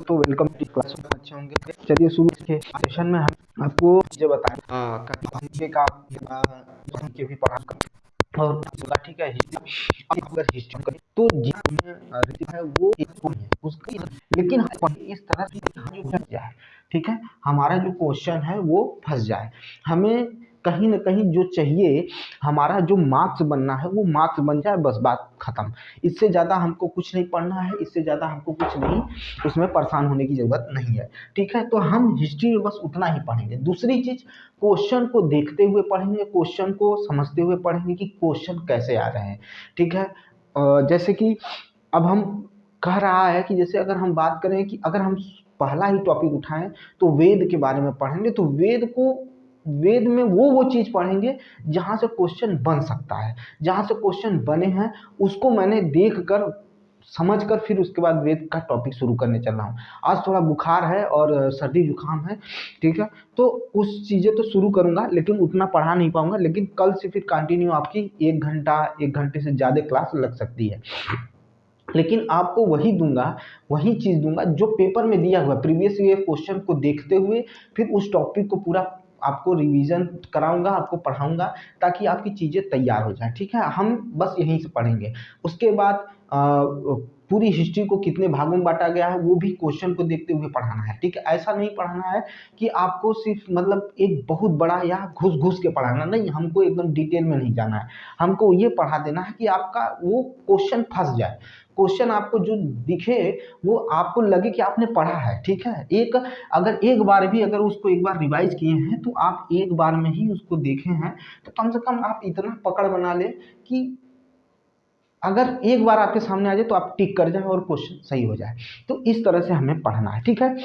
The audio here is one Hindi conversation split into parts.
तो वेलकम टू क्लास में अच्छे होंगे। चलिए शुरू के सेशन में हम आपको जो बताएं के भी पढ़ा और होगा, ठीक है। हिस्ट्री अगर हिस्ट्री करें तो जिसमें रीति है वो एक है उसका, लेकिन हम इस तरह से हम जो फंस जाए, ठीक है, हमारा जो क्वेश्चन है वो फंस जाए। हमें कहीं ना कहीं जो चाहिए, हमारा जो मार्क्स बनना है वो मार्क्स बन जाए, बस बात खत्म। इससे ज़्यादा हमको कुछ नहीं पढ़ना है, इससे ज़्यादा हमको कुछ नहीं उसमें परेशान होने की ज़रूरत नहीं है, ठीक है। तो हम हिस्ट्री में बस उतना ही पढ़ेंगे। दूसरी चीज़, क्वेश्चन को देखते हुए पढ़ेंगे, क्वेश्चन को समझते हुए पढ़ेंगे कि क्वेश्चन कैसे आ रहे हैं, ठीक है। जैसे कि अब हम कह रहा है कि जैसे अगर हम बात करें कि अगर हम पहला ही टॉपिक उठाएं तो वेद के बारे में पढ़ेंगे, तो वेद में वो चीज़ पढ़ेंगे जहाँ से क्वेश्चन बन सकता है, जहाँ से क्वेश्चन बने हैं उसको मैंने देख कर समझ कर फिर उसके बाद वेद का टॉपिक शुरू करने चल रहा हूँ। आज थोड़ा बुखार है और सर्दी जुकाम है, ठीक है। तो कुछ चीज़ें तो शुरू करूँगा लेकिन उतना पढ़ा नहीं पाऊँगा, लेकिन कल से फिर कंटिन्यू आपकी 1 घंटे से ज़्यादा क्लास लग सकती है। लेकिन आपको वही दूंगा, वही चीज़ दूंगा जो पेपर में दिया हुआ प्रीवियस ईयर क्वेश्चन को देखते हुए फिर उस टॉपिक को पूरा आपको रिवीजन कराऊंगा, आपको पढ़ाऊंगा, ताकि आपकी चीज़ें तैयार हो जाए, ठीक है। हम बस यहीं से पढ़ेंगे। उसके बाद पूरी हिस्ट्री को कितने भागों में बांटा गया है वो भी क्वेश्चन को देखते हुए पढ़ाना है, ठीक है। ऐसा नहीं पढ़ाना है कि आपको सिर्फ मतलब एक बहुत बड़ा या घुस घुस के पढ़ाना, नहीं, हमको एकदम डिटेल में नहीं जाना है। हमको ये पढ़ा देना है कि आपका वो क्वेश्चन फंस जाए, क्वेश्चन आपको जो दिखे वो आपको लगे कि आपने पढ़ा है, ठीक है। अगर एक बार भी अगर उसको एक बार रिवाइज किए हैं तो आप एक बार में ही उसको देखे हैं, तो कम से कम आप इतना पकड़ बना ले कि अगर एक बार आपके सामने आ जाए तो आप टिक कर जाए और क्वेश्चन सही हो जाए। तो इस तरह से हमें पढ़ना है, ठीक है।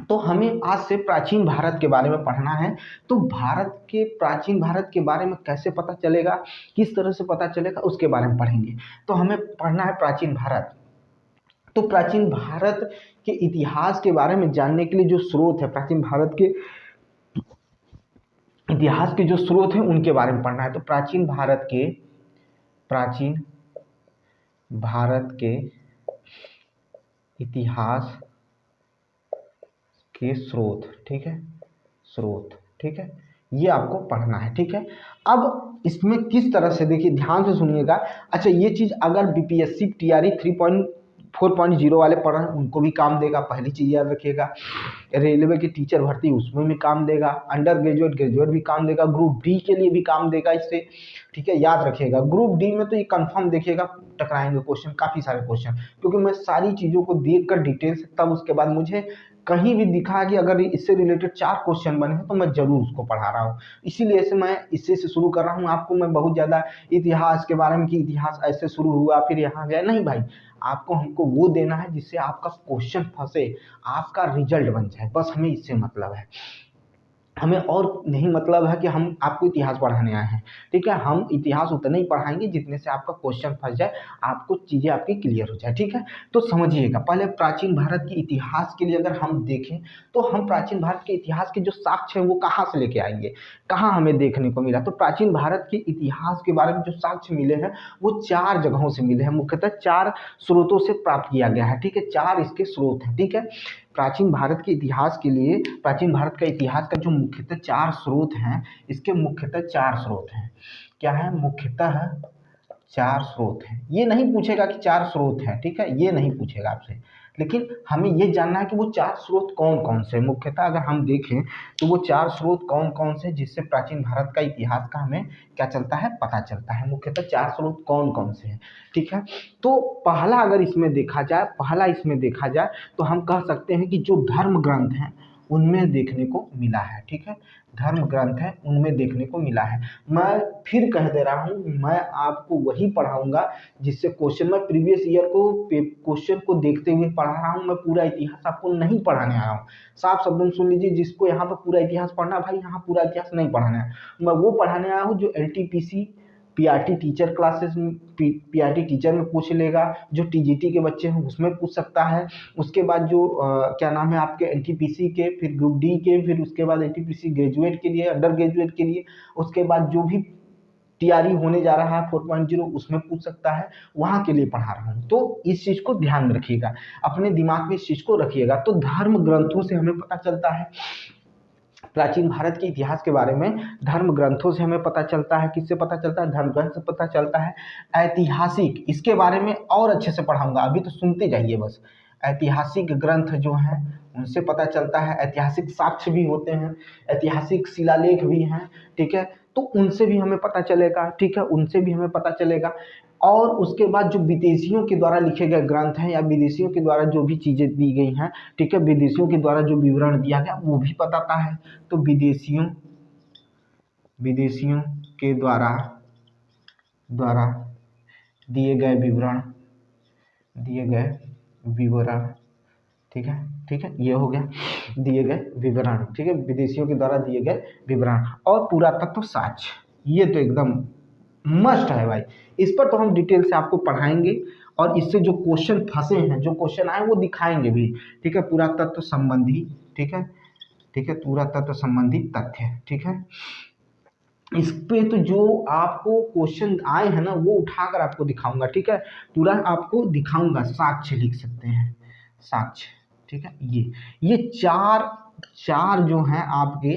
तो हमें आज से प्राचीन भारत के बारे में पढ़ना है। तो प्राचीन भारत के बारे में कैसे पता चलेगा, किस तरह से पता चलेगा, उसके बारे में पढ़ेंगे। तो हमें पढ़ना है प्राचीन भारत। तो प्राचीन भारत के इतिहास के बारे में जानने के लिए जो स्रोत है, प्राचीन भारत के इतिहास के जो स्रोत हैं उनके बारे में पढ़ना है। तो प्राचीन भारत के इतिहास के स्रोत, ठीक है, स्रोत, ठीक है, ये आपको पढ़ना है, ठीक है। अब इसमें किस तरह से, देखिए ध्यान से सुनिएगा। अच्छा, ये चीज अगर बीपीएससी टीआरई 3.4.0 वाले पढ़ रहे हैं उनको भी काम देगा, पहली चीज याद रखिएगा। रेलवे की टीचर भर्ती उसमें भी काम देगा, अंडर ग्रेजुएट ग्रेजुएट भी काम देगा, ग्रुप डी के लिए भी काम देगा इससे, ठीक है। याद रखिएगा ग्रुप डी में तो ये कंफर्म देखिएगा टकराएंगे क्वेश्चन, काफी सारे क्वेश्चन, क्योंकि मैं सारी चीजों को देख कर डिटेल से, तब उसके बाद मुझे कहीं भी दिखा कि अगर इससे रिलेटेड 4 क्वेश्चन बने हैं तो मैं जरूर उसको पढ़ा रहा हूँ। इसीलिए से मैं इससे से शुरू कर रहा हूँ। आपको मैं बहुत ज्यादा इतिहास के बारे में कि इतिहास ऐसे शुरू हुआ फिर यहाँ गया, नहीं भाई। आपको हमको वो देना है जिससे आपका क्वेश्चन फंसे, आपका रिजल्ट बन जाए, बस हमें इससे मतलब है। हमें और नहीं मतलब है कि हम आपको इतिहास पढ़ाने आए हैं, ठीक है। हम इतिहास उतना ही पढ़ाएंगे जितने से आपका क्वेश्चन फंस जाए, आपको चीजें आपकी क्लियर हो जाए, ठीक है। तो समझिएगा, पहले प्राचीन भारत के इतिहास के लिए अगर हम देखें तो हम प्राचीन भारत के इतिहास के जो साक्ष्य हैं वो कहाँ से लेके आएंगे, कहाँ हमें देखने को मिला। तो प्राचीन भारत के इतिहास के बारे में जो साक्ष्य मिले हैं वो 4 जगहों से मिले हैं, मुख्यतः 4 स्रोतों से प्राप्त किया गया है, ठीक है। 4 इसके स्रोत हैं, ठीक है। प्राचीन भारत के इतिहास के लिए, प्राचीन भारत का इतिहास का जो मुख्यतः 4 स्रोत हैं, इसके मुख्यतः 4 स्रोत हैं। क्या है? मुख्यतः 4 स्रोत हैं। ये नहीं पूछेगा कि 4 स्रोत हैं, ठीक है, ये नहीं पूछेगा आपसे, लेकिन हमें ये जानना है कि वो 4 स्रोत कौन कौन से। मुख्यतः अगर हम देखें तो वो 4 स्रोत कौन कौन से, जिससे प्राचीन भारत का इतिहास का हमें क्या चलता है, पता चलता है। मुख्यतः 4 स्रोत कौन कौन से हैं, ठीक है। तो पहला इसमें देखा जाए तो हम कह सकते हैं कि जो धर्म ग्रंथ हैं उनमें देखने को मिला है, ठीक है। धर्म ग्रंथ है उनमें देखने को मिला है। मैं फिर कह दे रहा हूँ, मैं आपको वही पढ़ाऊंगा जिससे क्वेश्चन, मैं प्रीवियस ईयर को क्वेश्चन को देखते हुए पढ़ा रहा हूँ। मैं पूरा इतिहास आपको नहीं पढ़ाने आया हूँ। साफ शब्दों में सुन लीजिए, जिसको यहाँ पर पूरा इतिहास पढ़ना, भाई यहाँ पूरा इतिहास नहीं पढ़ाना है। मैं वो पढ़ाने आया हूँ जो एलटीपीसी पीआरटी टीचर क्लासेस में, पीआरटी टीचर में पूछ लेगा, जो टीजीटी के बच्चे हैं उसमें पूछ सकता है। उसके बाद जो क्या नाम है आपके एनटीपीसी के, फिर ग्रुप डी के, फिर उसके बाद एनटीपीसी ग्रेजुएट के लिए, अंडर ग्रेजुएट के लिए, उसके बाद जो भी तैयारी होने जा रहा है 4.0 उसमें पूछ सकता है, वहां के लिए पढ़ा रहा हूँ। तो इस चीज को ध्यान में रखिएगा, अपने दिमाग में इस चीज को रखिएगा। तो धर्म ग्रंथों से हमें पता चलता है, प्राचीन भारत के इतिहास के बारे में धर्म ग्रंथों से हमें पता चलता है। किससे पता चलता है? धर्म ग्रंथ से पता चलता है। ऐतिहासिक, इसके बारे में और अच्छे से पढ़ाऊंगा, अभी तो सुनते जाइए बस। ऐतिहासिक ग्रंथ जो हैं उनसे पता चलता है, ऐतिहासिक साक्ष्य भी होते हैं, ऐतिहासिक शिलालेख भी हैं, ठीक है, तो उनसे भी हमें पता चलेगा, ठीक है, उनसे भी हमें पता चलेगा। और उसके बाद जो विदेशियों के द्वारा लिखे गए ग्रंथ हैं या विदेशियों के द्वारा जो भी चीजें दी गई हैं, ठीक है, विदेशियों के द्वारा जो विवरण दिया गया वो भी बताता है। तो विदेशियों के द्वारा दिए गए विवरण, ठीक है, ठीक है, ये हो गया दिए गए विवरण, ठीक है, विदेशियों के द्वारा दिए गए विवरण। और पुरातत्व साक्ष्य, ये तो एकदम मस्ट है भाई, इस पर तो हम डिटेल से आपको पढ़ाएंगे और इससे जो क्वेश्चन फंसे हैं, जो क्वेश्चन आए वो दिखाएंगे भी, ठीक है। पुरातत्व संबंधी, ठीक है, ठीक है, पुरातत्व संबंधी तथ्य, ठीक है। इस पे तो जो आपको क्वेश्चन आए हैं ना वो उठाकर आपको दिखाऊंगा, ठीक है, पूरा आपको दिखाऊंगा। साक्ष्य लिख सकते हैं, साक्ष्य, ठीक है। ये चार जो हैं आपके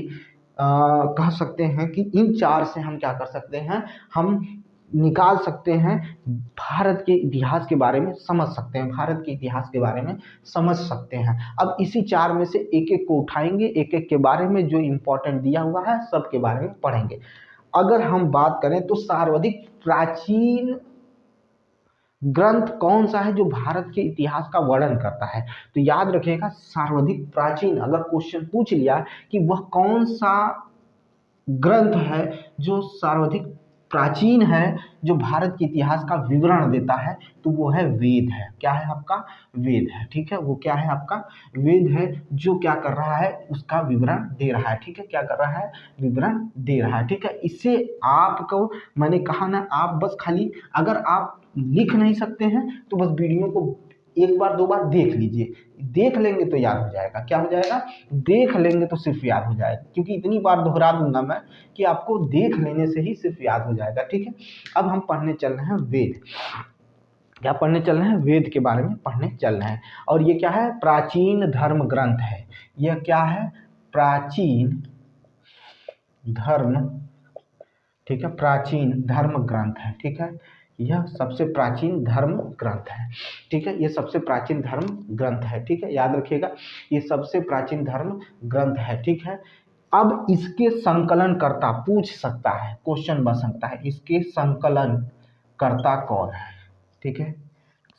कह सकते हैं कि इन चार से हम क्या कर सकते हैं, हम निकाल सकते हैं, भारत के इतिहास के बारे में समझ सकते हैं, भारत के इतिहास के बारे में समझ सकते हैं। अब इसी चार में से एक एक को उठाएंगे, एक एक के बारे में जो इम्पोर्टेंट दिया हुआ है सब के बारे में पढ़ेंगे। अगर हम बात करें तो सर्वाधिक प्राचीन ग्रंथ कौन सा है जो भारत के इतिहास का वर्णन करता है, तो याद रखिएगा सर्वाधिक प्राचीन, अगर क्वेश्चन पूछ लिया कि वह कौन सा ग्रंथ है जो सर्वाधिक प्राचीन है, जो भारत के इतिहास का विवरण देता है, तो वो है वेद है। क्या है आपका? वेद है, ठीक है, वो क्या है आपका? वेद है, जो क्या कर रहा है, उसका विवरण दे रहा है, ठीक है, क्या कर रहा है? विवरण दे रहा है, ठीक है। इससे आपको मैंने कहा ना, आप बस खाली अगर आप लिख नहीं सकते हैं तो बस वीडियो को एक बार दो बार देख लीजिए, देख लेंगे तो याद हो जाएगा। क्या हो जाएगा? देख लेंगे तो सिर्फ याद हो जाएगा, क्योंकि इतनी बार दोहरा दूंगा मैं कि आपको देख लेने से ही सिर्फ याद हो जाएगा, ठीक है। अब हम पढ़ने चल रहे हैं वेद। क्या पढ़ने चल रहे हैं? वेद के बारे में पढ़ने चल रहे हैं। और ये क्या है? प्राचीन धर्म ग्रंथ है। यह क्या है? प्राचीन धर्म, ठीक है, प्राचीन धर्म ग्रंथ है, ठीक है। यह सबसे प्राचीन धर्म ग्रंथ है, ठीक है, ये सबसे प्राचीन धर्म ग्रंथ है, ठीक है, याद रखिएगा, ये सबसे प्राचीन धर्म ग्रंथ है, ठीक है। अब इसके संकलन कर्ता पूछ सकता है, क्वेश्चन बन सकता है, इसके संकलन कर्ता कौन है, ठीक है,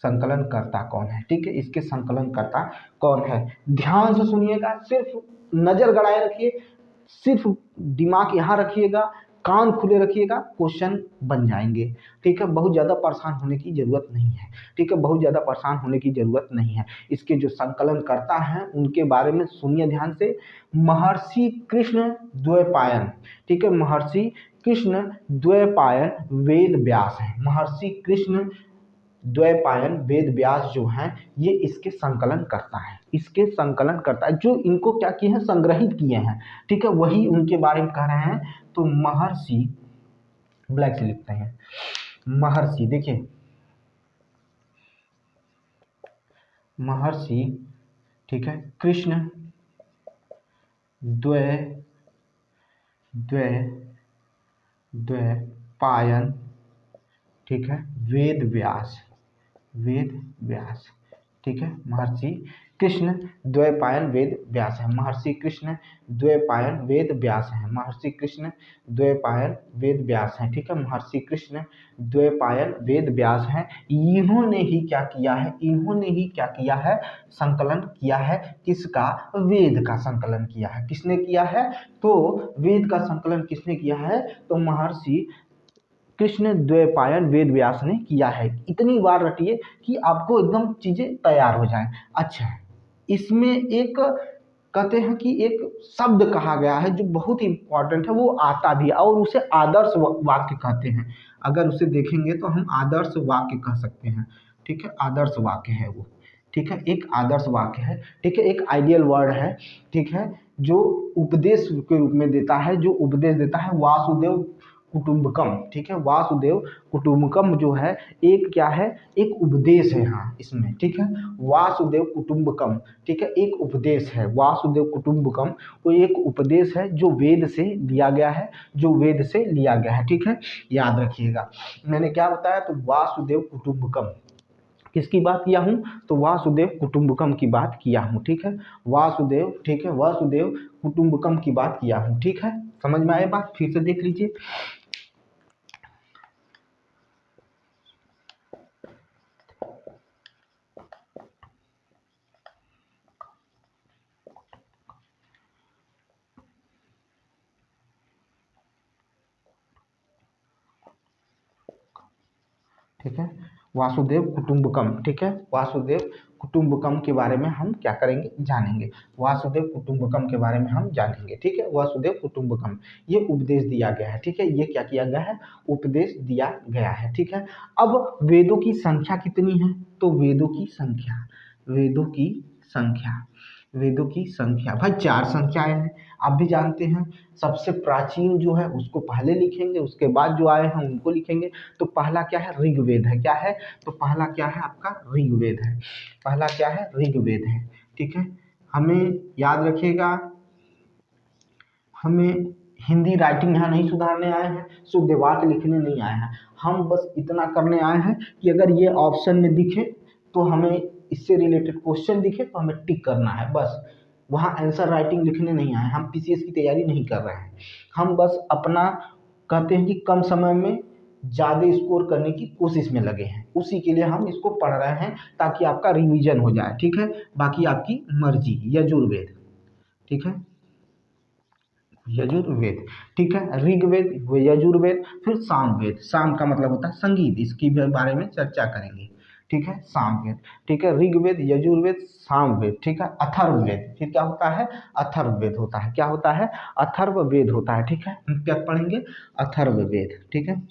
संकलन कर्ता कौन है, ठीक है, इसके संकलन कर्ता कौन है। ध्यान से सुनिएगा, सिर्फ नजर गड़ाए रखिए, सिर्फ दिमाग यहाँ रखिएगा, कान खुले रखिएगा, क्वेश्चन बन जाएंगे, ठीक है। बहुत ज़्यादा परेशान होने की ज़रूरत नहीं है, ठीक है, बहुत ज़्यादा परेशान होने की ज़रूरत नहीं है। इसके जो संकलन करता है उनके बारे में सुनिए ध्यान से। महर्षि कृष्ण द्वैपायन, ठीक है, महर्षि कृष्ण द्वैपायन वेद व्यास है। महर्षि कृष्ण द्वैपायन वेद व्यास जो हैं ये इसके संकलन करता है, इसके संकलन करता है, जो इनको क्या किए हैं? संग्रहित किए हैं, ठीक है, वही उनके बारे में कह रहे हैं। तो महर्षि, ब्लैक से लिखते हैं, महर्षि, देखिए महर्षि, ठीक है, कृष्ण द्वैपायन, ठीक है, वेद व्यास, ठीक है, महर्षि कृष्ण द्वैपायन वेद व्यास है। महर्षि कृष्ण द्वैपायन वेद व्यास है। महर्षि कृष्ण द्वैपायन वेद व्यास है, ठीक है, महर्षि कृष्ण द्वैपायन वेद व्यास है। इन्होंने ही क्या किया है? इन्होंने ही क्या किया है? संकलन किया है। किसका? वेद का संकलन किया है। किसने किया है? तो वेद का संकलन किसने किया है? तो महर्षि कृष्ण द्वैपायन वेद व्यास ने किया है। इतनी बार रटिए कि आपको एकदम चीजें तैयार हो जाएं। अच्छा, इसमें एक कहते हैं कि एक शब्द कहा गया है जो बहुत ही इंपॉर्टेंट है, वो आता भी है और उसे आदर्श वाक्य कहते हैं। अगर उसे देखेंगे तो हम आदर्श वाक्य कह सकते हैं, ठीक है, आदर्श वाक्य है वो, ठीक है, एक आदर्श वाक्य है, ठीक है, एक आइडियल वर्ड है, ठीक है, जो उपदेश के रूप में देता है, जो उपदेश देता है। वासुदेव कुटुम्बकम, ठीक है। वासुदेव कुटुम्बकम जो है एक क्या है, एक उपदेश है यहाँ इसमें, ठीक है। वासुदेव कुटुम्बकम, ठीक है, एक उपदेश है। वासुदेव कुटुम्बकम वो एक उपदेश है जो वेद से लिया गया है, जो वेद से लिया गया है, ठीक है। याद रखिएगा मैंने क्या बताया, तो वासुदेव कुटुम्बकम किसकी बात किया हूँ, तो वासुदेव कुटुम्बकम की बात किया हूँ, ठीक है। वासुदेव, ठीक है, वासुदेव कुटुम्बकम की बात किया हूँ, ठीक है। समझ में आए बात, फिर से देख लीजिए। ठीक है, वासुदेव कुटुम्बकम, ठीक है। वासुदेव कुटुम्बकम के बारे में हम क्या करेंगे, जानेंगे। वासुदेव कुटुम्बकम के बारे में हम जानेंगे, ठीक है। वासुदेव कुटुम्बकम ये उपदेश दिया गया है, ठीक है। ये क्या किया गया है, उपदेश दिया गया है, ठीक है। अब वेदों की संख्या कितनी है, तो वेदों की संख्या, वेदों की संख्या, वेदों की संख्या भाई 4 संख्याएं हैं, आप भी जानते हैं। सबसे प्राचीन जो है उसको पहले लिखेंगे, उसके बाद जो आए हैं उनको लिखेंगे। तो पहला क्या है, ऋग्वेद है, क्या है, तो पहला क्या है आपका ऋग्वेद है, पहला क्या है, ऋग्वेद है, ठीक है। हमें याद रखिएगा, हमें हिंदी राइटिंग यहाँ नहीं सुधारने आए हैं, शुद्ध वाक्य लिखने नहीं आए हैं। हम बस इतना करने आए हैं कि अगर ये ऑप्शन में दिखे तो हमें इससे रिलेटेड क्वेश्चन दिखे तो हमें टिक करना है बस। वहाँ आंसर राइटिंग लिखने नहीं आए, हम पीसीएस की तैयारी नहीं कर रहे हैं। हम बस अपना कहते हैं कि कम समय में ज़्यादा स्कोर करने की कोशिश में लगे हैं, उसी के लिए हम इसको पढ़ रहे हैं ताकि आपका रिवीजन हो जाए, ठीक है। बाकी आपकी मर्जी। यजुर्वेद, ठीक है, यजुर्वेद, ठीक है। ऋग्वेद, यजुर्वेद, फिर सामवेद। साम का मतलब होता है संगीत, इसकी भी बारे में चर्चा करेंगे, ठीक है। सामवेद, ठीक है, ऋग्वेद, यजुर्वेद, सामवेद, ठीक है। अथर्ववेद, फिर क्या होता है, अथर्ववेद होता है, क्या होता है, अथर्ववेद होता है, ठीक है। हम क्या पढ़ेंगे, अथर्ववेद, ठीक है।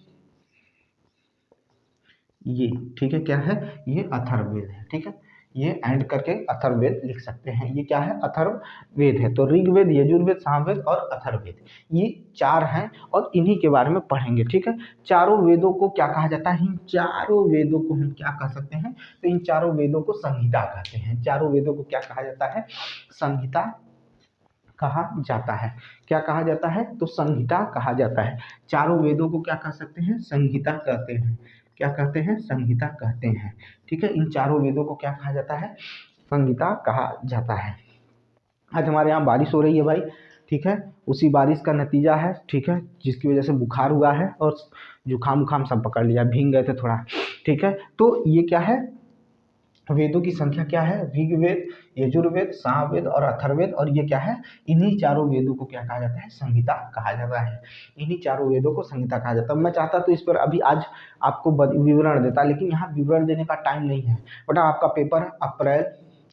ये ठीक है, क्या है, ये अथर्ववेद है, ठीक है। ये एंड करके अथर्ववेद लिख सकते हैं। ये क्या है, अथर्ववेद है। तो ऋग्वेद, यजुर्वेद, सामवेद और अथर्ववेद ये 4 हैं और इन्हीं के बारे में पढ़ेंगे, ठीक है। चारों वेदों को क्या कहा जाता है, इन चारों वेदों को हम क्या कह सकते हैं, तो इन चारों वेदों को संहिता कहते हैं। चारों वेदों को क्या कहा जाता है, संहिता कहा जाता है। क्या कहा जाता है, तो संहिता कहा जाता है। चारों वेदों को क्या कह सकते हैं, संहिता कहते हैं। क्या कहते हैं, संहिता कहते हैं, ठीक है। इन चारों वेदों को क्या कहा जाता है, संहिता कहा जाता है। आज हमारे यहाँ बारिश हो रही है भाई, ठीक है। उसी बारिश का नतीजा है, ठीक है, जिसकी वजह से बुखार हुआ है और जुकाम उखाम सब पकड़ लिया, भीग गए थे थोड़ा, ठीक है। तो ये क्या है, वेदों की संख्या क्या है, ऋग्वेद, यजुर्वेद, सामवेद और अथर्ववेद। और ये क्या है, इन्हीं चारों वेदों को क्या कहा जाता है, संहिता कहा जाता है। इन्हीं चारों वेदों को संहिता कहा जाता है। मैं चाहता तो इस पर अभी आज आपको विवरण देता, लेकिन यहाँ विवरण देने का टाइम नहीं है बेटा। आपका पेपर अप्रैल,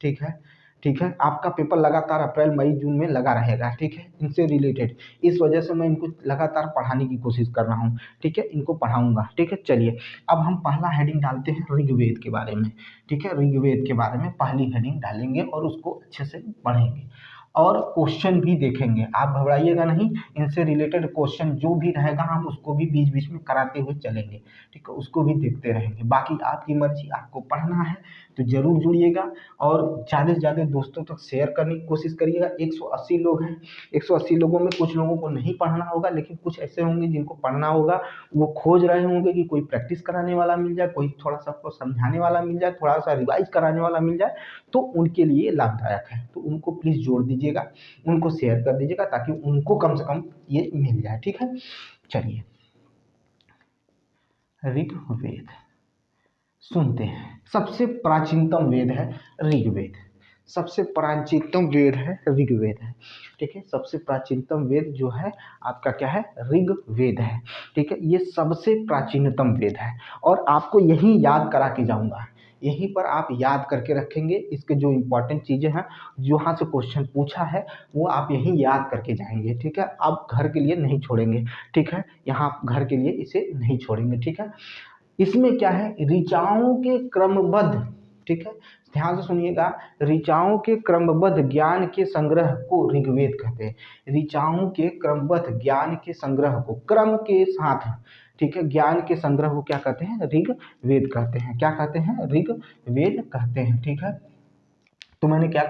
ठीक है, ठीक है, आपका पेपर लगातार अप्रैल मई जून में लगा रहेगा, ठीक है, इनसे रिलेटेड। इस वजह से मैं इनको लगातार पढ़ाने की कोशिश कर रहा हूँ, ठीक है, इनको पढ़ाऊंगा, ठीक है। चलिए अब हम पहला हेडिंग डालते हैं ऋग्वेद के बारे में, ठीक है। ऋग्वेद के बारे में पहली हेडिंग डालेंगे और उसको अच्छे से पढ़ेंगे और क्वेश्चन भी देखेंगे। आप घबराइएगा नहीं, इनसे रिलेटेड क्वेश्चन जो भी रहेगा हम उसको भी बीच बीच में कराते हुए चलेंगे, ठीक है, उसको भी देखते रहेंगे। बाकी आपकी मर्जी, आपको पढ़ना है तो जरूर जुड़िएगा और ज़्यादा से ज़्यादा दोस्तों तक शेयर करने की कोशिश करिएगा। 180 लोग हैं, 180 लोगों में कुछ लोगों को नहीं पढ़ना होगा, लेकिन कुछ ऐसे होंगे जिनको पढ़ना होगा। वो खोज रहे होंगे कि कोई प्रैक्टिस कराने वाला मिल जाए, कोई थोड़ा सा आपको समझाने वाला मिल जाए, थोड़ा सा रिवाइज कराने वाला मिल जाए, तो उनके लिए लाभदायक है। तो उनको प्लीज़ जोड़ दीजिएगा, उनको शेयर कर दीजिएगा ताकि उनको कम से कम ये मिल जाए, ठीक है। चलिए ऋग्वेद सुनते हैं। सबसे प्राचीनतम वेद है ऋग्वेद, सबसे प्राचीनतम वेद है ऋग्वेद है, ठीक है। सबसे प्राचीनतम वेद जो है आपका क्या है, ऋग्वेद है, ठीक है। ये सबसे प्राचीनतम वेद है और आपको यही याद करा के जाऊंगा, यहीं पर आप याद करके रखेंगे। इसके जो इम्पोर्टेंट चीज़ें हैं, जहाँ से क्वेश्चन पूछा है वो आप यहीं याद करके जाएंगे, ठीक है। आप घर के लिए नहीं छोड़ेंगे, ठीक है, यहाँ आप घर के लिए इसे नहीं छोड़ेंगे, ठीक है। इसमें क्या है, ऋचाओं के क्रमबद्ध, ठीक है, ध्यान से सुनिएगा, ऋचाओं के क्रमबद्ध ज्ञान के संग्रह को ऋग्वेद कहते हैं। ऋचाओं के क्रमबद्ध ज्ञान के संग्रह को क्रम के साथ, ठीक है, ज्ञान के संग्रह को क्या कहते हैं? ऋग्वेद कहते हैं। क्या कहते हैं? ऋग्वेद कहते हैं। ठीक है, तो मैंने क्या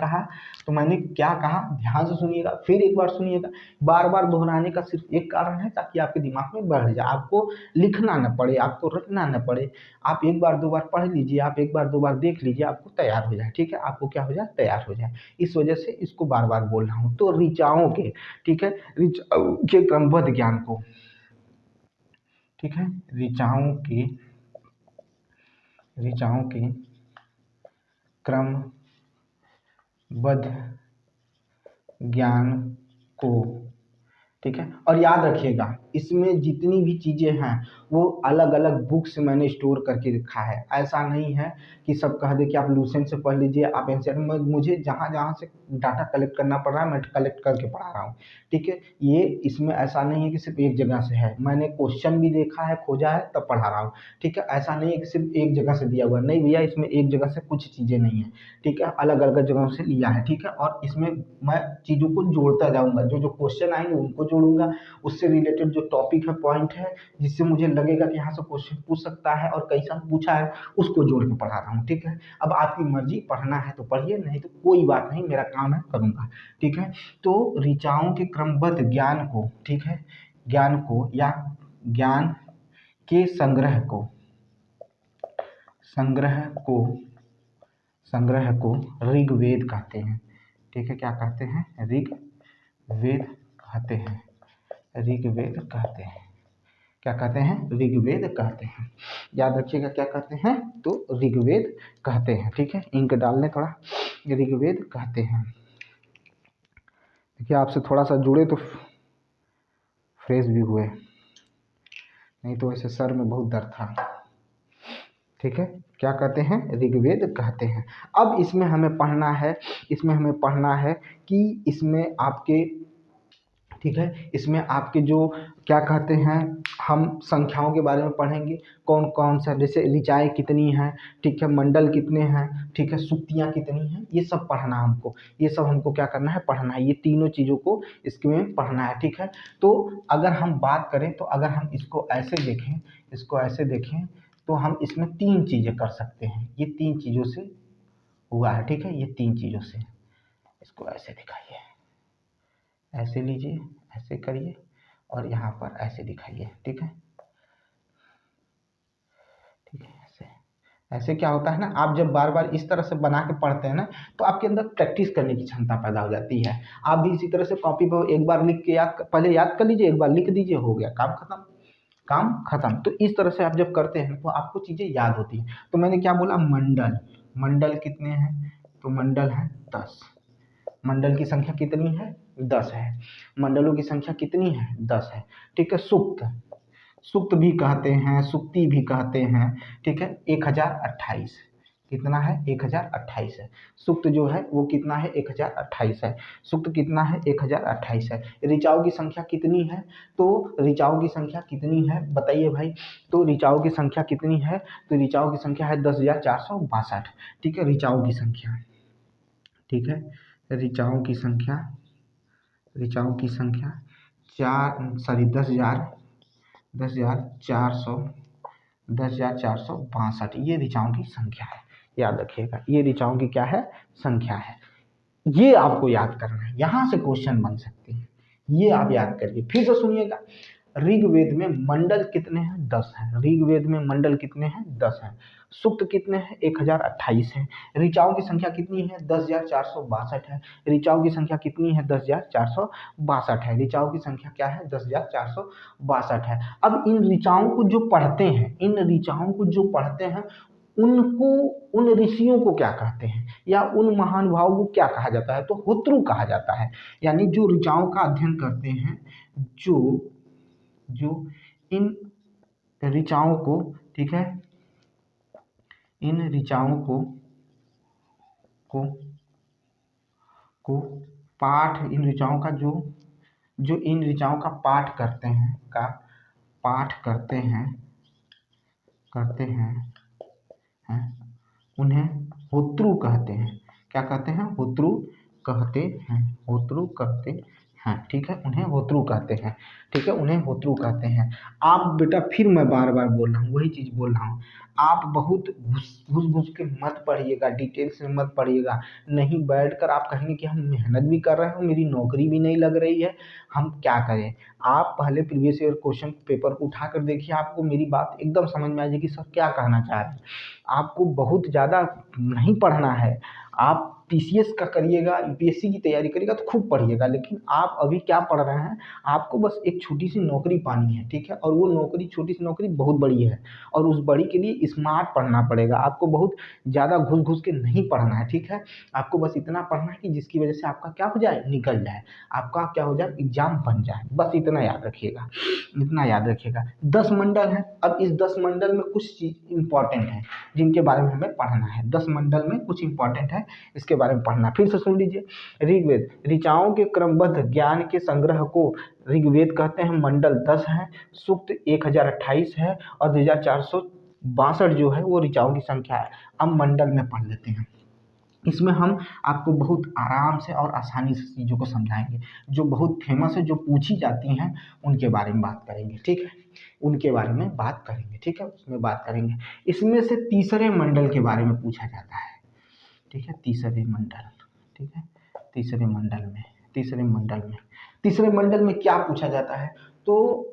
कहा? ध्यान से सुनिएगा, फिर एक बार सुनिएगा। बार बार दोहराने का सिर्फ एक कारण है, ताकि आपके दिमाग में बढ़ जाए, आपको लिखना न पड़े, आपको रटना न पड़े। आप एक बार दो बार पढ़ लीजिए, आप एक बार दो बार देख लीजिए, आपको तैयार हो जाए। ठीक है, आपको क्या हो जाए? तैयार हो जाए। इस वजह से इसको बार बार बोल रहा हूँ। तो ऋचाओं के, ठीक है, ऋचाओं के क्रमबद्ध ज्ञान को, ठीक है, ऋचाओं के क्रमबद्ध ज्ञान को, ठीक है। और याद रखिएगा, इसमें जितनी भी चीजें हैं वो अलग अलग बुक से मैंने स्टोर करके रखा है। ऐसा नहीं है कि सब कह दे कि आप लूसेंट से पढ़ लीजिए, आप एनसीईआरटी में, मुझे जहाँ जहाँ से डाटा कलेक्ट करना पड़ रहा है मैं कलेक्ट करके पढ़ा रहा हूँ। ठीक है, ये इसमें ऐसा नहीं है कि सिर्फ एक जगह से है, मैंने क्वेश्चन भी देखा है, खोजा है, तब पढ़ा रहा हूँ। ठीक है, ऐसा नहीं है कि सिर्फ एक जगह से दिया हुआ, नहीं भैया, इसमें एक जगह से कुछ चीजें नहीं है। ठीक है, अलग अलग जगहों से लिया है। ठीक है, और इसमें मैं चीजों को जोड़ता जाऊंगा, जो जो क्वेश्चन आएंगे उनको जोड़ूंगा, उससे रिलेटेड जो टॉपिक है, पॉइंट है, जिससे मुझे लगेगा कि यहाँ से क्वेश्चन पूछ सकता है और कैसा पूछा है, उसको जोड़ के पढ़ा रहा हूँ। ठीक है, अब आपकी मर्जी, पढ़ना है तो पढ़िए, नहीं तो कोई बात नहीं, मेरा काम है, करूंगा। ठीक है, तो ऋचाओं के क्रमबद्ध ज्ञान को, ठीक है, ज्ञान को या ज्ञान के संग्रह को ऋग्वेद कहते हैं। ठीक है, क्या कहते हैं? ऋग्वेद कहते हैं। ऋग्वेद कहते हैं। क्या कहते हैं? ऋग्वेद कहते हैं। याद रखिएगा, क्या कहते हैं? तो ऋग्वेद कहते हैं। ठीक है, इंक डाल लें थोड़ा। ऋग्वेद कहते हैं। देखिए, आपसे थोड़ा सा जुड़े तो फ्रेश भी हुए, नहीं तो ऐसे सर में बहुत दर्द था। ठीक है, क्या कहते हैं? ऋग्वेद कहते हैं। अब इसमें हमें पढ़ना है कि इसमें आपके, ठीक है, इसमें आपके जो क्या कहते हैं, हम संख्याओं के बारे में पढ़ेंगे, कौन कौन सा, जैसे ऋचाएँ कितनी हैं, ठीक है, मंडल कितने हैं, ठीक है, सुक्तियाँ कितनी हैं, ये सब पढ़ना हमको, ये सब हमको क्या करना है? पढ़ना है। ये तीनों चीज़ों को इसमें पढ़ना है। ठीक है, तो अगर हम बात करें, तो अगर हम इसको ऐसे देखें तो हम इसमें 3 चीज़ें कर सकते हैं। ये 3 चीज़ों से हुआ है। ठीक है, ये 3 चीज़ों से। इसको ऐसे दिखाइए, ऐसे लीजिए, ऐसे करिए, और यहाँ पर ऐसे दिखाइए। ठीक है, ठीक है, ऐसे। ऐसे क्या होता है ना, आप जब बार बार इस तरह से बना के पढ़ते हैं ना, तो आपके अंदर प्रैक्टिस करने की क्षमता पैदा हो जाती है। आप भी इसी तरह से कॉपी पर एक बार लिख के पहले याद कर लीजिए, एक बार लिख दीजिए, हो गया, काम खत्म, काम खत्म। तो इस तरह से आप जब करते हैं तो आपको चीज़ें याद होती हैं। तो मैंने क्या बोला? मंडल कितने हैं? तो मंडल है 10। मंडल की संख्या कितनी है? 10 है। मंडलों की संख्या कितनी है? 10 है। ठीक है, सुक्त भी कहते हैं, सुक्ति भी कहते हैं। ठीक है, 1028 कितना है? 1028 है। सुक्त जो है वो कितना है? 1028 है। सुक्त कितना है? 1028 है। ऋचाओं की संख्या कितनी है? तो ऋचाओं की संख्या कितनी है बताइए भाई? तो ऋचाओं की संख्या कितनी है? तो ऋचाओं की संख्या है 10,462। ठीक है, ऋचाओं की संख्या, ठीक है, ऋचाओं की संख्या 10,462, ये ऋचाओं की संख्या है। याद रखिएगा, ये ऋचाओं की क्या है? संख्या है। ये आपको याद करना है, यहां से क्वेश्चन बन सकते हैं, ये आप याद करिए। फिर से सुनिएगा, ऋग्वेद में मंडल कितने हैं? 10 हैं। ऋग्वेद में मंडल कितने हैं? 10 हैं। सूक्त कितने हैं? 1028 है। ऋचाओं की संख्या कितनी है? 10,462 है। ऋचाओं की संख्या कितनी है? 10,462 है। ऋचाओं की संख्या क्या है? 10,462 है। अब इन ऋचाओं को जो पढ़ते हैं, उनको, उन ऋषियों को क्या कहते हैं, या उन महानुभावों को क्या कहा जाता है? तो होत्रु कहा जाता है। यानी जो ऋचाओं का अध्ययन करते हैं, जो इन ऋचाओं को, ठीक है, इन ऋचाओं को पाठ, इन ऋचाओं का जो इन ऋचाओं का पाठ करते हैं, उन्हें होत्रु कहते हैं। क्या कहते हैं? होत्रु कहते हैं। होत्रु कहते हैं, ठीक है, उन्हें होत्रु कहते हैं, ठीक है, उन्हें होत्रु कहते हैं। आप बेटा, फिर मैं बार बार बोल रहा हूँ, वही चीज़ बोल रहा हूँ, आप बहुत घुस घुस के मत पढ़िएगा, डिटेल्स में मत पढ़िएगा। नहीं बैठकर आप कहेंगे कि हम मेहनत भी कर रहे हैं, मेरी नौकरी भी नहीं लग रही है, हम क्या करें। आप पहले प्रीवियस ईयर क्वेश्चन पेपर को उठा कर देखिए, आपको मेरी बात एकदम समझ में आ जाएगी सर क्या कहना चाह रहे हैं। आपको बहुत ज़्यादा नहीं पढ़ना है। आप टीसीएस का करिएगा, यूपीएससी की तैयारी करिएगा तो खूब पढ़िएगा, लेकिन आप अभी क्या पढ़ रहे हैं, आपको बस एक छोटी सी नौकरी पानी है, ठीक है, और वो नौकरी, छोटी सी नौकरी बहुत बड़ी है, और उस बड़ी के लिए स्मार्ट पढ़ना पड़ेगा। आपको बहुत ज़्यादा घुस घुस के नहीं पढ़ना है, ठीक है। आपको बस इतना पढ़ना है कि जिसकी वजह से आपका क्या हो जाए, निकल जाए, आपका क्या हो जाए, एग्जाम बन जाए, बस इतना याद रखिएगा, इतना याद रखिएगा। 10 मंडल है। अब इस 10 मंडल में कुछ चीज़ इंपॉर्टेंट है जिनके बारे में हमें पढ़ना है। 10 मंडल में कुछ इंपॉर्टेंट है, इसके बारे में पढ़ना। फिर से सुन लीजिए। ऋग्वेद, ऋचाओं के क्रमबद्ध ज्ञान के संग्रह को ऋग्वेद कहते हैं। मंडल 10 है, सूक्त 1028 है, और 2462 जो है वो ऋचाओं की संख्या है। अब मंडल में पढ़ लेते हैं। इसमें हम आपको बहुत आराम से और आसानी से चीज़ों को समझाएंगे, जो बहुत फेमस है, जो पूछी जाती हैं, उनके बारे में बात करेंगे, ठीक है, उनके बारे में बात करेंगे, ठीक है, उसमें बात करेंगे। इसमें से तीसरे मंडल के बारे में पूछा जाता है, ठीक है, तीसरे मंडल, ठीक है, तीसरे मंडल में, तीसरे मंडल में क्या पूछा जाता है, तो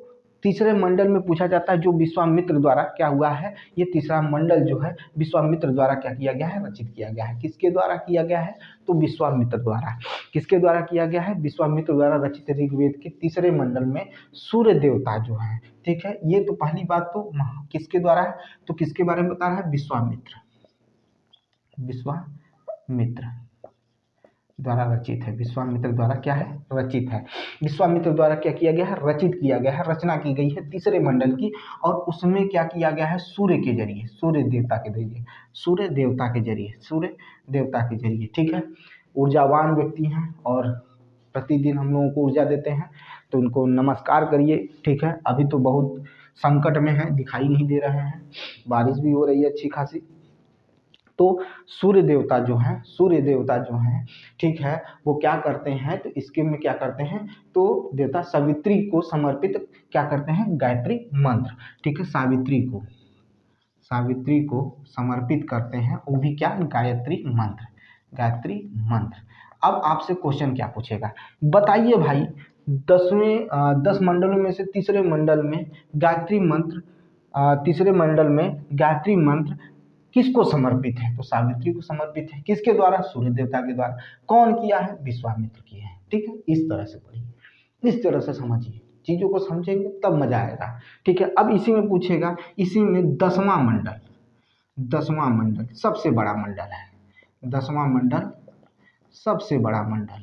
तीसरे मंडल में पूछा जाता है जो विश्वामित्र द्वारा क्या हुआ है, ये तीसरा मंडल जो है विश्वामित्र द्वारा क्या किया गया है, रचित किया गया है। किसके द्वारा किया गया है, तो विश्वामित्र द्वारा। किसके द्वारा किया गया है, विश्वामित्र द्वारा रचित ऋग्वेद के तीसरे मंडल में सूर्य देवता जो है, ठीक है, ये तो पहली बात तो किसके द्वारा है, तो किसके बारे में बता रहा है, विश्वामित्र द्वारा रचित है। विश्वामित्र द्वारा क्या है, रचित है। विश्वामित्र द्वारा क्या किया गया है, रचित किया गया है, रचना की गई है तीसरे मंडल की, और उसमें क्या किया गया है, सूर्य के जरिए, सूर्य देवता के जरिए, ठीक है। ऊर्जावान व्यक्ति हैं और प्रतिदिन हम लोगों को ऊर्जा देते हैं, तो उनको नमस्कार करिए, ठीक है। अभी तो बहुत संकट में है, दिखाई नहीं दे रहे हैं, बारिश भी हो रही है अच्छी खासी, तो सूर्य देवता जो हैं, ठीक है, वो क्या करते हैं, तो इसके में क्या करते हैं, तो देवता सावित्री को समर्पित क्या करते हैं, गायत्री मंत्र, ठीक है, सावित्री को समर्पित करते हैं, वो भी क्या, गायत्री मंत्र। अब आपसे क्वेश्चन क्या पूछेगा, बताइए भाई, 10 मंडलों में से तीसरे मंडल में गायत्री मंत्र, तीसरे मंडल में गायत्री मंत्र किसको समर्पित है, तो सावित्री को समर्पित है। किसके द्वारा, सूर्य देवता के द्वारा। कौन किया है, विश्वामित्र किए हैं, ठीक है। इस तरह से पढ़िए, इस तरह से समझिए, चीजों को समझेंगे तब मजा आएगा, ठीक है। अब इसी में पूछेगा, इसी में 10वां मंडल सबसे बड़ा मंडल है। 10वां मंडल सबसे बड़ा मंडल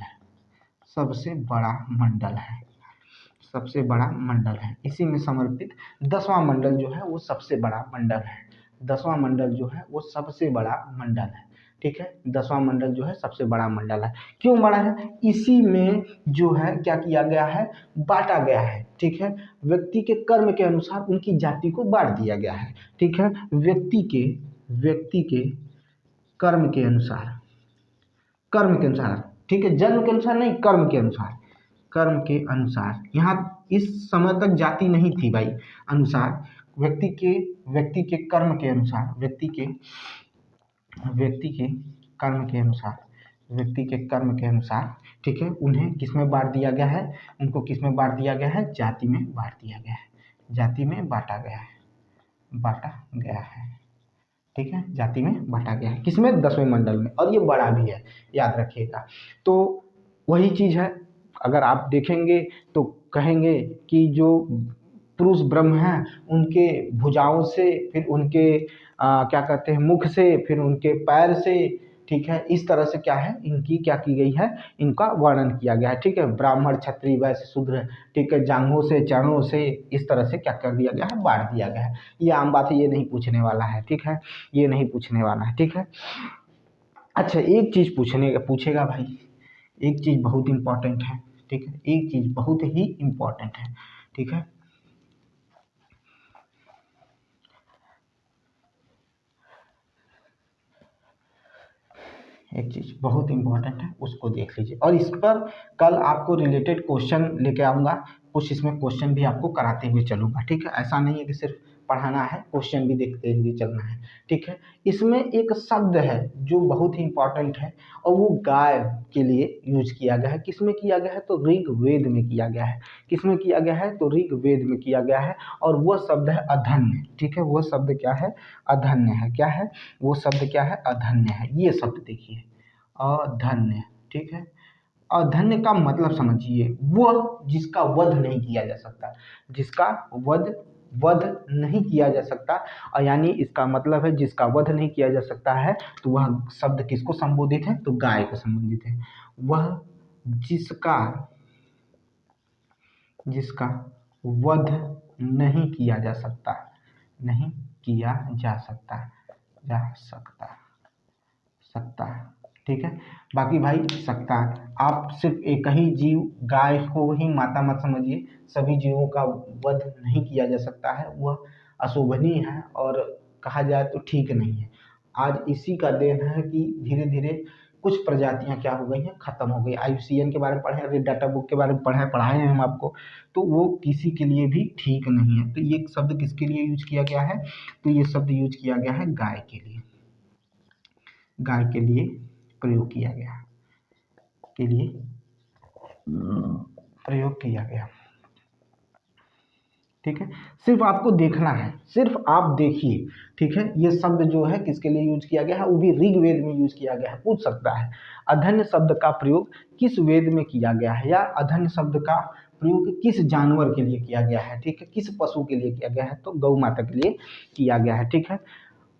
है, इसी में समर्पित 10वां मंडल जो है वो सबसे बड़ा मंडल है। 10वां मंडल जो है वो सबसे बड़ा मंडल है, ठीक है। 10वां मंडल जो है सबसे बड़ा मंडल है। क्यों बड़ा है, इसी में जो है क्या किया गया है, बांटा गया है, ठीक है। व्यक्ति के कर्म के अनुसार उनकी जाति को बांट दिया गया है, ठीक है। व्यक्ति के कर्म के अनुसार, ठीक है, जन्म के अनुसार नहीं, कर्म के अनुसार। यहाँ इस समय तक जाति नहीं थी भाई, अनुसार, व्यक्ति के कर्म के अनुसार, व्यक्ति के कर्म के अनुसार, ठीक है, उन्हें किसमें बांट दिया गया है, उनको किसमें बांट दिया गया है, जाति में बांटा गया है, ठीक है, जाति में बांटा गया है, किसमें, 10वें मंडल में, और ये बड़ा भी है, याद रखिएगा। तो वही चीज़ है, अगर आप देखेंगे तो कहेंगे कि जो पुरुष ब्रह्म हैं, उनके भुजाओं से, फिर उनके क्या कहते हैं, मुख से, फिर उनके पैर से, ठीक है, इस तरह से क्या है, इनकी क्या की गई है, इनका वर्णन किया गया है, ठीक है। ब्राह्मण, क्षत्रिय, वैश्य, शूद्र, ठीक है, जांघों से, चरणों से, इस तरह से क्या कर दिया गया है, बांट दिया गया है। ये आम बात है, ये नहीं पूछने वाला है, ठीक है, ये नहीं पूछने वाला है, ठीक है। अच्छा, एक चीज पूछेगा भाई, एक चीज बहुत इंपॉर्टेंट है, ठीक है, एक चीज बहुत ही इंपॉर्टेंट है, ठीक है। एक चीज़ बहुत इंपॉर्टेंट है, उसको देख लीजिए। और इस पर कल आपको रिलेटेड क्वेश्चन लेके आऊँगा, कुछ इसमें क्वेश्चन भी आपको कराते हुए चलूँगा, ठीक है। ऐसा नहीं है कि सिर्फ पढ़ाना है, क्वेश्चन भी देखते हुए चलना है, ठीक है। इसमें एक शब्द है जो बहुत ही इंपॉर्टेंट है और वो गाय के लिए यूज किया गया है। किसमें किया गया है? तो ऋग्वेद में किया गया है। किसमें किया गया है? तो ऋग्वेद में किया गया है। और वह शब्द है अधन्य, ठीक है। वो शब्द क्या है? अधन्य है। क्या है वो शब्द? क्या है? अधन्य है। ये शब्द देखिए, अधन्य, ठीक है। अधन्य का मतलब समझिए, वह जिसका वध नहीं किया जा सकता, जिसका वध नहीं किया जा सकता। और यानी इसका मतलब है जिसका वध नहीं किया जा सकता है, तो वह शब्द किसको संबोधित है? तो गाय को संबंधित है। वह जिसका वध नहीं किया जा सकता, नहीं किया जा सकता, सकता, ठीक है। बाकी भाई सकता, आप सिर्फ एक ही जीव गाय को ही माता मत समझिए, सभी जीवों का वध नहीं किया जा सकता है, वह अशोभनीय है और कहा जाए तो ठीक नहीं है। आज इसी का देन है कि धीरे धीरे कुछ प्रजातियां क्या हो गई हैं? खत्म हो गई। IUCN के बारे में पढ़े, रेड डाटा बुक के बारे में पढ़ाए हैं हम आपको, तो वो किसी के लिए भी ठीक नहीं है। तो ये शब्द किसके लिए यूज किया गया है? तो ये शब्द यूज किया गया है गाय के लिए, गाय के लिए प्रयोग किया गया, के लिए प्रयोग किया गया, ठीक है। सिर्फ आपको देखना है, सिर्फ आप देखिए, ठीक है। ये शब्द जो है किसके लिए यूज किया गया है? वो भी ऋग्वेद में यूज किया गया है। पूछ सकता है अधन्य शब्द का प्रयोग किस वेद में किया गया है, या अधन्य शब्द का प्रयोग किस जानवर के लिए किया गया है, ठीक है, किस पशु के लिए किया गया है? तो गौ माता के लिए किया गया है, ठीक है।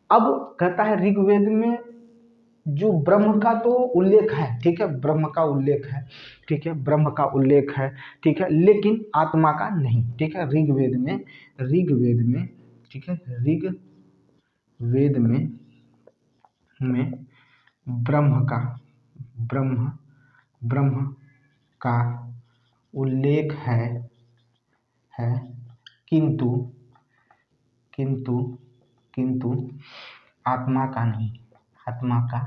अब कहता है ऋग्वेद में जो ब्रह्म का तो उल्लेख है, ठीक है, ब्रह्म का उल्लेख है, ठीक है, ब्रह्म का उल्लेख है, ठीक है, लेकिन आत्मा का नहीं, ठीक है। ऋग्वेद में, ठीक है, ऋग्वेद में ब्रह्म ब्रह्म का उल्लेख है, किंतु किंतु किंतु आत्मा का नहीं, आत्मा का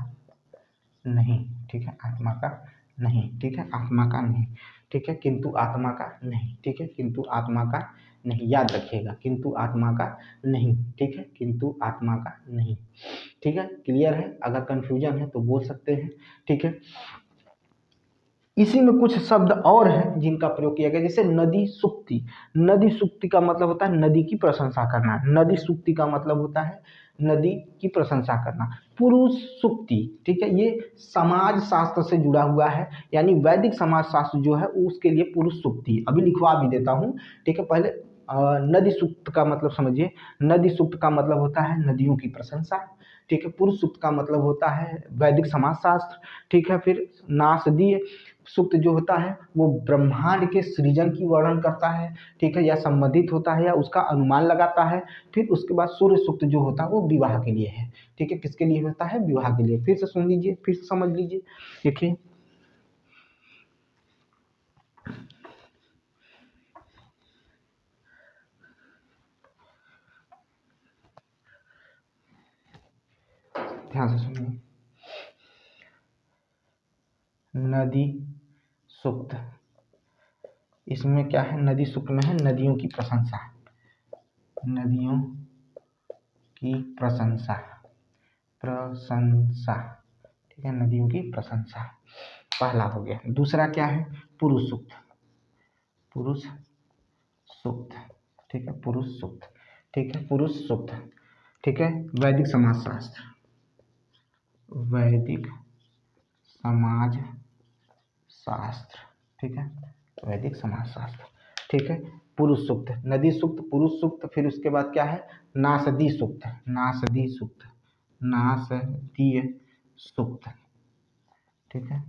नहीं, ठीक है, आत्मा का नहीं, ठीक है, आत्मा का नहीं, ठीक है, किंतु आत्मा का नहीं, ठीक है, किंतु आत्मा का नहीं, याद रखिएगा, किंतु आत्मा का नहीं, ठीक है, किंतु आत्मा का नहीं, ठीक है। क्लियर है? अगर कंफ्यूजन है तो बोल सकते हैं, ठीक है। इसी में कुछ शब्द और हैं जिनका प्रयोग किया गया, जैसे नदी सुक्ति। नदी सुक्ति का मतलब होता है नदी की प्रशंसा करना। नदी सुक्ति का मतलब होता है नदी की प्रशंसा करना। पुरुष सुक्ति, ठीक है, ये समाज शास्त्र से जुड़ा हुआ है, यानी वैदिक समाज शास्त्र जो है उसके लिए पुरुष सुक्ति। अभी लिखवा भी देता हूँ, ठीक है। पहले नदी सूक्त का मतलब समझिए। नदी सूक्त का मतलब होता है नदियों की प्रशंसा, ठीक है। पुरुष सूक्त का मतलब होता है वैदिक समाजशास्त्र, ठीक है। फिर नासदीय सूक्त जो होता है वो ब्रह्मांड के सृजन की वर्णन करता है, ठीक है, या संबंधित होता है या उसका अनुमान लगाता है। फिर उसके बाद सूर्य सूक्त जो होता है वो विवाह के लिए है, ठीक है। किसके लिए होता है? विवाह के लिए। फिर से सुन लीजिए, फिर से समझ लीजिए, देखिए। ध्यान से सुनिए। नदी सूक्त, इसमें क्या है? नदी सूक्त में है नदियों की प्रशंसा, नदियों की प्रशंसा, ठीक है, नदियों की प्रशंसा पहला हो गया। दूसरा क्या है? पुरुष सूक्त, पुरुष सूक्त, ठीक है, पुरुष सूक्त, ठीक है, पुरुष सूक्त, ठीक है। वैदिक समाजशास्त्र, वैदिक समाज शास्त्र, ठीक है, वैदिक समाजशास्त्र, ठीक है। पुरुष सूक्त, नदी सूक्त, पुरुष सूक्त, फिर उसके बाद क्या है? नासदी सूक्त, नासदी सूक्त, नासदीय सूक्त, ठीक है,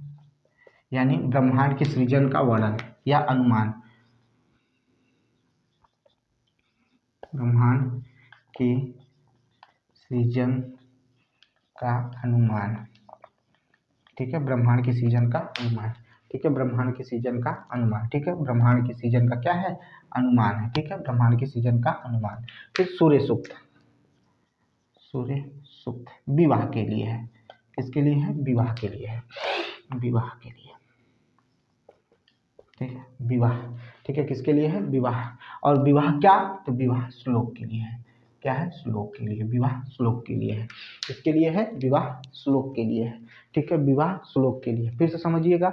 यानी ब्रह्मांड के सृजन का वर्णन या अनुमान, ब्रह्मांड के सृजन का अनुमान, ठीक है, ब्रह्मांड के सृजन का अनुमान, ठीक है, ब्रह्मांड के सृजन का अनुमान, ठीक है, ब्रह्मांड के सृजन का क्या है? अनुमान है, ठीक है, ब्रह्मांड के सृजन का अनुमान। फिर सूर्य सूक्त, सूर्य सूक्त विवाह के लिए है, किसके लिए है? विवाह के लिए है, विवाह के लिए, ठीक है, विवाह, ठीक है, किसके लिए है? विवाह। और विवाह क्या? तो विवाह श्लोक के लिए है। क्या है? श्लोक के लिए, विवाह श्लोक के लिए है। किसके लिए है? विवाह श्लोक के लिए है, ठीक है, विवाह श्लोक के लिए। फिर से समझिएगा,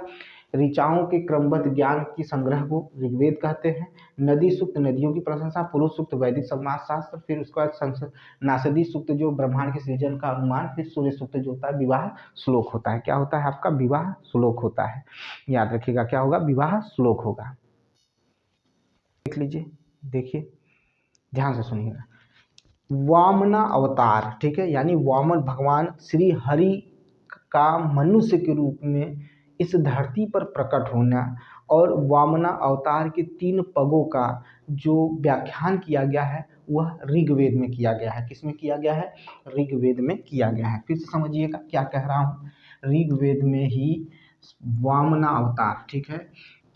ऋचाओं के क्रमबद्ध ज्ञान की संग्रह को ऋग्वेद कहते हैं। नदी सूक्त नदियों की प्रशंसा, पुरुष सूक्त वैदिक समाज शास्त्र, फिर उसके बाद नासदी सूक्त जो ब्रह्मांड के सृजन का अनुमान, फिर सूर्य सूक्त जो होता है विवाह श्लोक होता है। क्या होता है आपका? विवाह श्लोक होता है। याद रखिएगा, क्या होगा? विवाह श्लोक होगा। देख लीजिए, देखिए ध्यान से सुनिएगा। वामना अवतार, ठीक है, यानी वामन भगवान श्री हरि का मनुष्य के रूप में इस धरती पर प्रकट होना, और वामना अवतार के 3 पगों का जो व्याख्यान किया गया है वह ऋग्वेद में किया गया है। किसमें किया गया है? ऋग्वेद में किया गया है। फिर से समझिएगा क्या कह रहा हूँ, ऋग्वेद में ही वामना अवतार, ठीक है,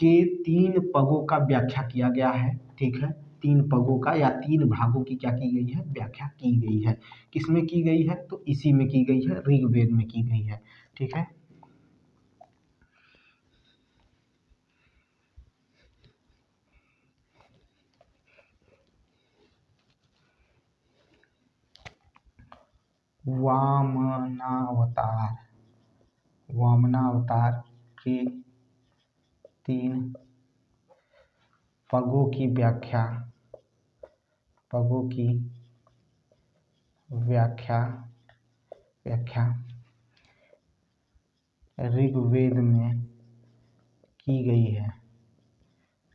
के 3 पगों का व्याख्या किया गया है, ठीक है, 3 पगों का या 3 भागों की क्या की गई है? व्याख्या की गई है। किसमें की गई है? तो इसी में की गई है, ऋग्वेद में की गई है, ठीक है। वामनावतार, वामनावतार के 3 पगों की व्याख्या, पगों की व्याख्या ऋग्वेद में की गई है,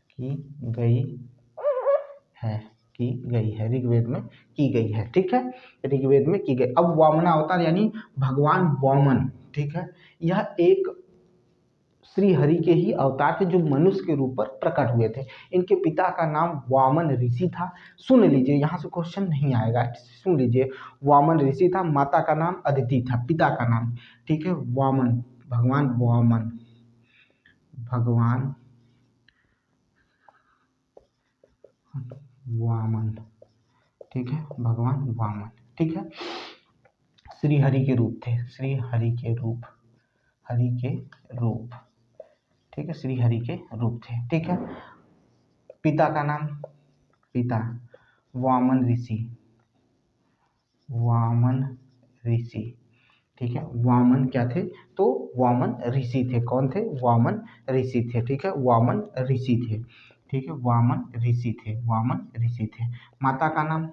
की गई है, की गई है, ऋग्वेद में की गई है, ठीक है, ऋग्वेद में की गई। अब वामना अवतार यानी भगवान वामन, ठीक है, यह एक श्री हरि के ही अवतार थे जो मनुष्य के रूप पर प्रकट हुए थे। इनके पिता का नाम वामन ऋषि था। सुन लीजिए, यहाँ से क्वेश्चन नहीं आएगा, सुन लीजिए, वामन ऋषि था, माता का नाम अदिति था, पिता का नाम, ठीक है, वामन, भगवान वामन, भगवान वामन, ठीक है, भगवान वामन, ठीक है, श्री हरि के रूप थे, श्री हरि के रूप, हरि के रूप, ठीक है, श्री हरि के रूप थे, ठीक है। पिता का नाम, पिता वामन ऋषि, वामन ऋषि, ठीक है, वामन क्या थे? तो वामन ऋषि थे। कौन थे? वामन ऋषि थे, ठीक है, वामन ऋषि थे, ठीक है, वामन ऋषि थे, वामन ऋषि थे। माता का नाम,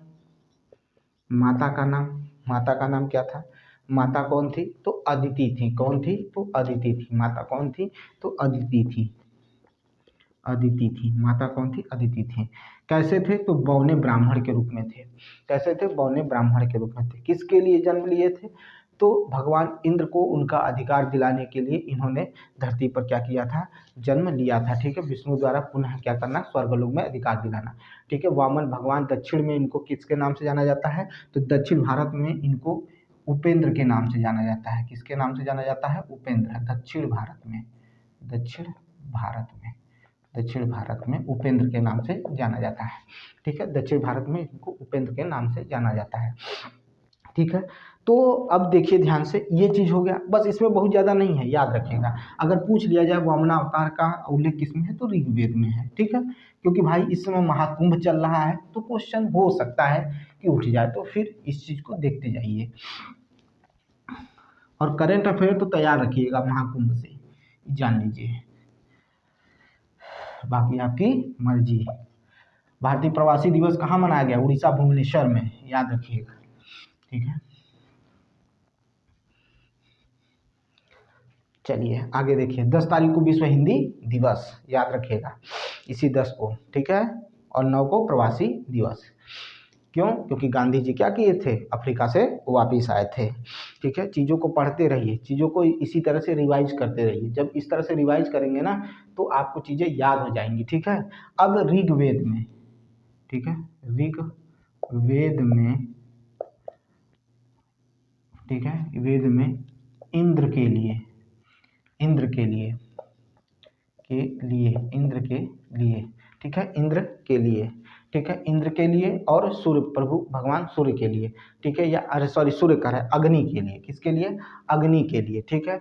माता का नाम, माता का नाम क्या था? माता कौन थी? तो अदिति थी। कौन थी? तो अदिति थी। माता कौन थी? तो अदिति थी, अदिति थी, माता कौन थी? अदिति थी। कैसे थे? तो बौने ब्राह्मण के रूप में थे। कैसे थे? बौने ब्राह्मण के रूप में थे। किसके लिए जन्म लिए थे? तो भगवान इंद्र को उनका अधिकार दिलाने के लिए इन्होंने धरती पर क्या किया था? जन्म लिया था, ठीक है, विष्णु द्वारा पुनः क्या करना? स्वर्गलोक में अधिकार दिलाना, ठीक है। वामन भगवान, दक्षिण में इनको किसके नाम से जाना जाता है? तो दक्षिण भारत में इनको उपेंद्र के नाम से जाना जाता है। किसके नाम से जाना जाता है? उपेंद्र। दक्षिण भारत में, दक्षिण भारत में, दक्षिण भारत में उपेंद्र के नाम से जाना जाता है, ठीक है, दक्षिण भारत में इनको उपेंद्र के नाम से जाना जाता है, ठीक है। तो अब देखिए ध्यान से, ये चीज हो गया, बस इसमें बहुत ज्यादा नहीं है, याद रखिएगा। अगर पूछ लिया जाए वामना अवतार का उल्लेख किसमें है, तो ऋग्वेद में है, ठीक है, क्योंकि भाई इस समय महाकुंभ चल रहा है, तो क्वेश्चन हो सकता है कि उठ जाए, तो फिर इस चीज को देखते जाइए। और करेंट अफेयर तो तैयार रखिएगा महाकुंभ से, जान लीजिए, बाकी आपकी मर्जी। भारतीय प्रवासी दिवस कहाँ मनाया गया? उड़ीसा भुवनेश्वर में, याद रखिएगा, ठीक है। चलिए आगे देखिए, 10 तारीख को विश्व हिंदी दिवस, याद रखिएगा, इसी 10 को, ठीक है, और 9 को प्रवासी दिवस। क्यों? क्योंकि गांधी जी क्या किए थे? अफ्रीका से वापिस आए थे, ठीक है। चीज़ों को पढ़ते रहिए, चीज़ों को इसी तरह से रिवाइज करते रहिए। जब इस तरह से रिवाइज करेंगे ना, तो आपको चीज़ें याद हो जाएंगी, ठीक है। अब ऋग्वेद में, ठीक है, ऋग्वेद में, ठीक है, वेद में इंद्र के लिए, इंद्र के लिए, के लिए, इंद्र के लिए, ठीक है, इंद्र के लिए, ठीक है, इंद्र के लिए और सूर्य प्रभु भगवान सूर्य के लिए, ठीक है, या अरे सॉरी सूर्य कह रहा है, अग्नि के लिए, किसके लिए, अग्नि के लिए, ठीक है।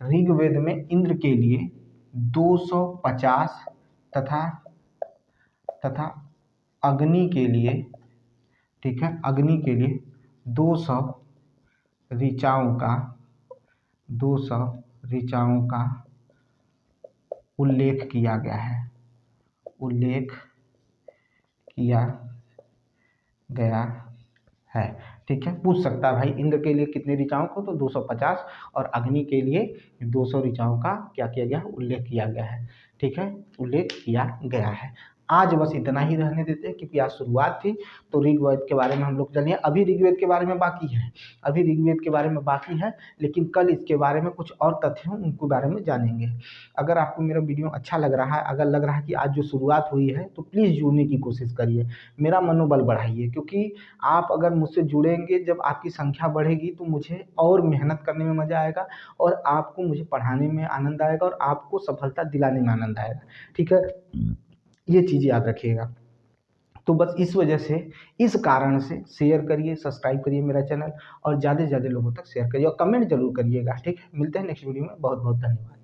ऋग्वेद में इंद्र के लिए 250 तथा तथा अग्नि के लिए, ठीक है, अग्नि के लिए 200 ऋचाओं का 200 ऋचाओं का उल्लेख किया गया है, उल्लेख किया गया है, ठीक है। पूछ सकता है भाई इंद्र के लिए कितने ऋचाओं को, तो 250, और अग्नि के लिए 200 ऋचाओं का क्या किया गया, उल्लेख किया गया है, ठीक है, उल्लेख किया गया है। आज बस इतना ही रहने देते हैं क्योंकि आज शुरुआत थी, तो ऋग्वेद के बारे में हम लोग जानिए। अभी ऋग्वेद के बारे में बाकी है, अभी ऋग्वेद के बारे में बाकी है, लेकिन कल इसके बारे में कुछ और तथ्य हैं उनके बारे में जानेंगे। अगर आपको मेरा वीडियो अच्छा लग रहा है, अगर लग रहा है कि आज जो शुरुआत हुई है, तो प्लीज़ जुड़ने की कोशिश करिए, मेरा मनोबल बढ़ाइए, क्योंकि आप अगर मुझसे जुड़ेंगे, जब आपकी संख्या बढ़ेगी तो मुझे और मेहनत करने में मज़ा आएगा, और आपको मुझे पढ़ाने में आनंद आएगा, और आपको सफलता दिलाने में आनंद आएगा, ठीक है। ये चीज़ याद रखिएगा। तो बस इस वजह से, इस कारण से शेयर करिए, सब्सक्राइब करिए मेरा चैनल, और ज़्यादा से ज़्यादा लोगों तक शेयर करिए, और कमेंट जरूर करिएगा, ठीक है। मिलते हैं नेक्स्ट वीडियो में, बहुत बहुत धन्यवाद।